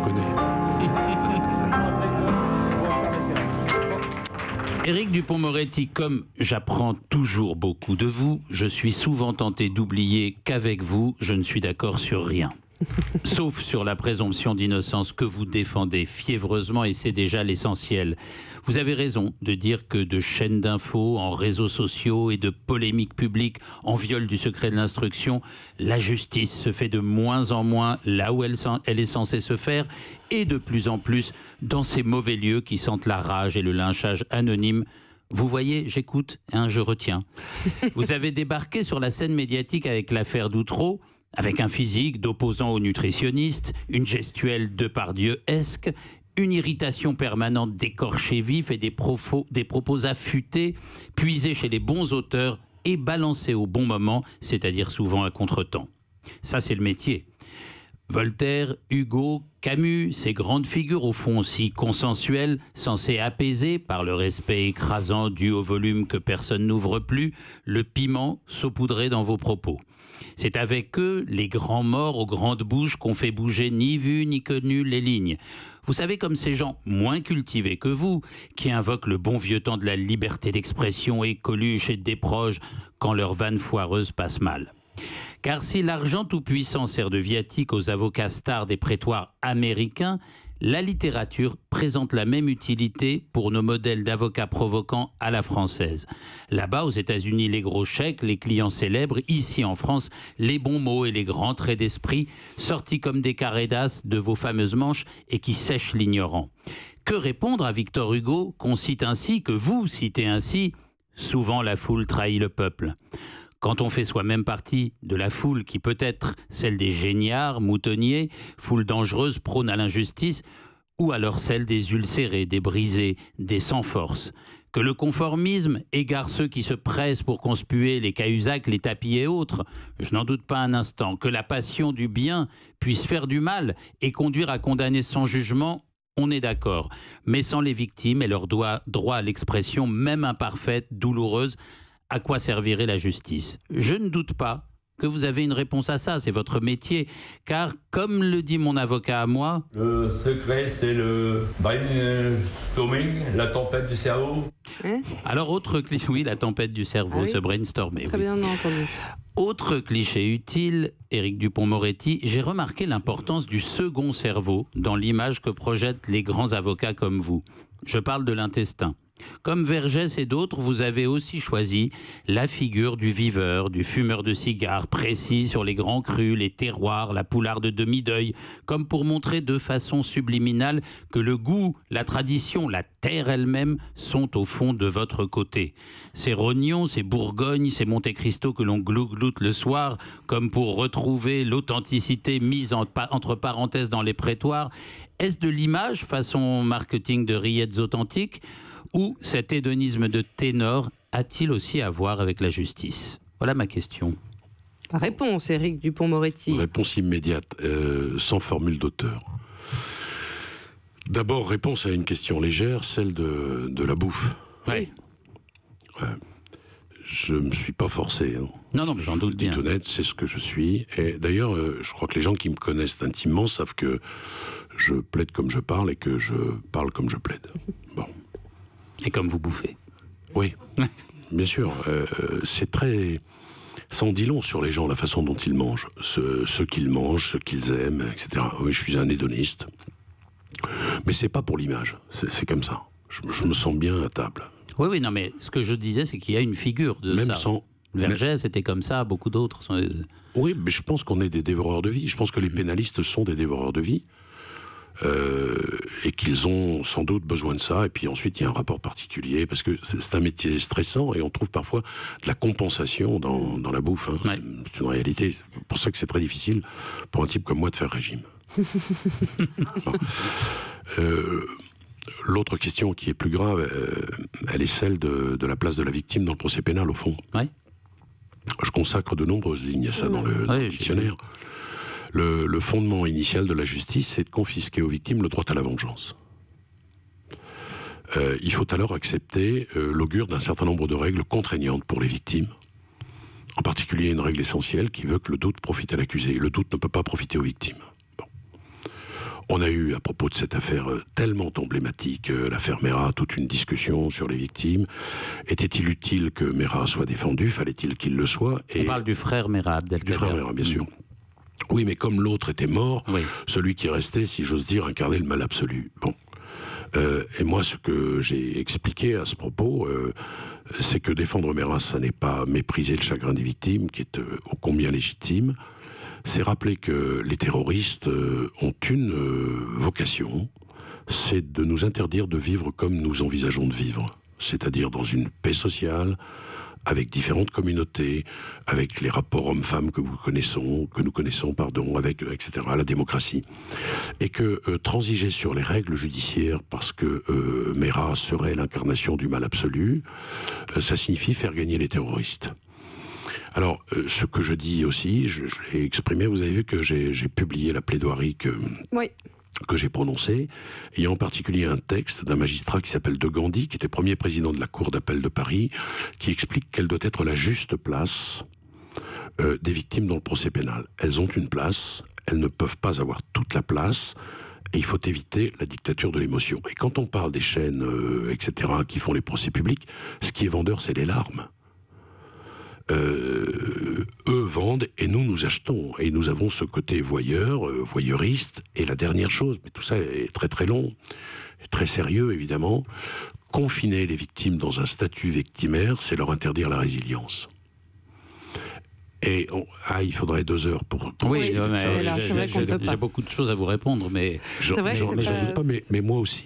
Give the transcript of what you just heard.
connais. Éric Dupond-Moretti, comme j'apprends toujours beaucoup de vous, je suis souvent tenté d'oublier qu'avec vous, je ne suis d'accord sur rien. Sauf sur la présomption d'innocence que vous défendez fiévreusement, et c'est déjà l'essentiel. Vous avez raison de dire que de chaînes d'infos en réseaux sociaux et de polémiques publiques en viol du secret de l'instruction, la justice se fait de moins en moins là où elle est censée se faire, et de plus en plus dans ces mauvais lieux qui sentent la rage et le lynchage anonyme. Vous voyez, j'écoute, hein, je retiens. Vous avez débarqué sur la scène médiatique avec l'affaire Doutreau, avec un physique d'opposant au nutritionniste, une gestuelle Depardieu-esque, une irritation permanente d'écorché vif et des propos affûtés, puisés chez les bons auteurs et balancés au bon moment, c'est-à-dire souvent à contretemps. Ça, c'est le métier. Voltaire, Hugo, Camus, ces grandes figures au fond si consensuelles, censées apaiser par le respect écrasant dû au volume que personne n'ouvre plus, le piment saupoudré dans vos propos. C'est avec eux, les grands morts aux grandes bouches, qu'on fait bouger ni vu ni connu les lignes. Vous savez, comme ces gens moins cultivés que vous, qui invoquent le bon vieux temps de la liberté d'expression et coluche et déproge quand leur vanne foireuse passe mal. Car si l'argent tout-puissant sert de viatique aux avocats stars des prétoires américains, la littérature présente la même utilité pour nos modèles d'avocats provocants à la française. Là-bas, aux États-Unis, les gros chèques, les clients célèbres, ici en France, les bons mots et les grands traits d'esprit, sortis comme des carrés d'as de vos fameuses manches et qui sèchent l'ignorant. Que répondre à Victor Hugo, qu'on cite ainsi, que vous citez ainsi? Souvent la foule trahit le peuple. Quand on fait soi-même partie de la foule qui peut être celle des géniards, moutonniers, foule dangereuse prône à l'injustice, ou alors celle des ulcérés, des brisés, des sans force. Que le conformisme égare ceux qui se pressent pour conspuer les Cahuzac, les tapis et autres, je n'en doute pas un instant. Que la passion du bien puisse faire du mal et conduire à condamner sans jugement, on est d'accord. Mais sans les victimes et leur droit à l'expression, même imparfaite, douloureuse, à quoi servirait la justice? Je ne doute pas que vous avez une réponse à ça, c'est votre métier. Car, comme le dit mon avocat à moi... Le secret, c'est le brainstorming, la tempête du cerveau. Alors, autre cliché... Oui, la tempête du cerveau, ce brainstorming. Très bien entendu. Autre cliché utile, Éric Dupond-Moretti, j'ai remarqué l'importance du second cerveau dans l'image que projettent les grands avocats comme vous. Je parle de l'intestin. Comme Vergès et d'autres, vous avez aussi choisi la figure du viveur, du fumeur de cigares, précis sur les grands crus, les terroirs, la poularde de demi-deuil, comme pour montrer de façon subliminale que le goût, la tradition, la terre elle-même sont au fond de votre côté. Ces rognons, ces bourgognes, ces Monte Cristo que l'on glougloute le soir, comme pour retrouver l'authenticité mise entre parenthèses dans les prétoires, est-ce de l'image façon marketing de rillettes authentiques? Ou cet hédonisme de ténor a-t-il aussi à voir avec la justice? Voilà ma question. Réponse, Éric Dupond-Moretti. Réponse immédiate, sans formule d'auteur. D'abord, réponse à une question légère, celle de la bouffe. Oui. Je ne me suis pas forcé. Hein. Non, mais j'en doute bien. Honnête, c'est ce que je suis. Et d'ailleurs, je crois que les gens qui me connaissent intimement savent que je plaide comme je parle et que je parle comme je plaide. Bon. Et comme vous bouffez. Oui, bien sûr. C'est très... Ça en dit long sur les gens, la façon dont ils mangent. Ce qu'ils mangent, ce qu'ils aiment, etc. Oui, je suis un hédoniste. Mais c'est pas pour l'image. C'est comme ça. Je me sens bien à table. Oui, non, mais ce que je disais, c'est qu'il y a une figure de Même ça. sans... Vergès, c'était comme ça, beaucoup d'autres sont... Oui, mais je pense qu'on est des dévoreurs de vie. Je pense que les pénalistes sont des dévoreurs de vie. Et qu'ils ont sans doute besoin de ça. Et puis ensuite, il y a un rapport particulier, parce que c'est un métier stressant, et on trouve parfois de la compensation dans la bouffe. Hein. Ouais. C'est une réalité. C'est pour ça que c'est très difficile pour un type comme moi de faire régime. Bon. L'autre question qui est plus grave, elle est celle de la place de la victime dans le procès pénal, au fond. Ouais. Je consacre de nombreuses lignes à ça dans le dictionnaire. Le fondement initial de la justice, c'est de confisquer aux victimes le droit à la vengeance. Il faut alors accepter l'augure d'un certain nombre de règles contraignantes pour les victimes, en particulier une règle essentielle qui veut que le doute profite à l'accusé. Le doute ne peut pas profiter aux victimes. Bon. On a eu, à propos de cette affaire tellement emblématique, l'affaire Mera, toute une discussion sur les victimes. Était-il utile que Mera soit défendu? Fallait-il qu'il le soit? On parle du frère Mera, Abdelkader. Du frère Mera, bien sûr. Oui, mais comme l'autre était mort, oui. Celui qui restait, si j'ose dire, incarnait le mal absolu. Bon. Et moi, ce que j'ai expliqué à ce propos, c'est que défendre Mera, ça n'est pas mépriser le chagrin des victimes, qui est ô combien légitime. C'est rappeler que les terroristes ont une vocation, c'est de nous interdire de vivre comme nous envisageons de vivre. C'est-à-dire dans une paix sociale, avec différentes communautés, avec les rapports hommes-femmes que nous connaissons, avec, etc., la démocratie. Et que transiger sur les règles judiciaires parce que Mera serait l'incarnation du mal absolu, ça signifie faire gagner les terroristes. Alors, ce que je dis aussi, je l'ai exprimé, vous avez vu que j'ai publié la plaidoirie que j'ai prononcée. Il y a en particulier un texte d'un magistrat qui s'appelle De Gandhi, qui était premier président de la Cour d'appel de Paris, qui explique quelle doit être la juste place des victimes dans le procès pénal. Elles ont une place, elles ne peuvent pas avoir toute la place, et il faut éviter la dictature de l'émotion. Et quand on parle des chaînes, etc., qui font les procès publics, ce qui est vendeur, c'est les larmes. Eux vendent et nous achetons. Et nous avons ce côté voyeuriste. Et la dernière chose, mais tout ça est très très long, et très sérieux évidemment, confiner les victimes dans un statut victimaire, c'est leur interdire la résilience. Et il faudrait 2 heures pour oui, ça. J'ai beaucoup de choses à vous répondre, mais j'en doute pas, mais moi aussi.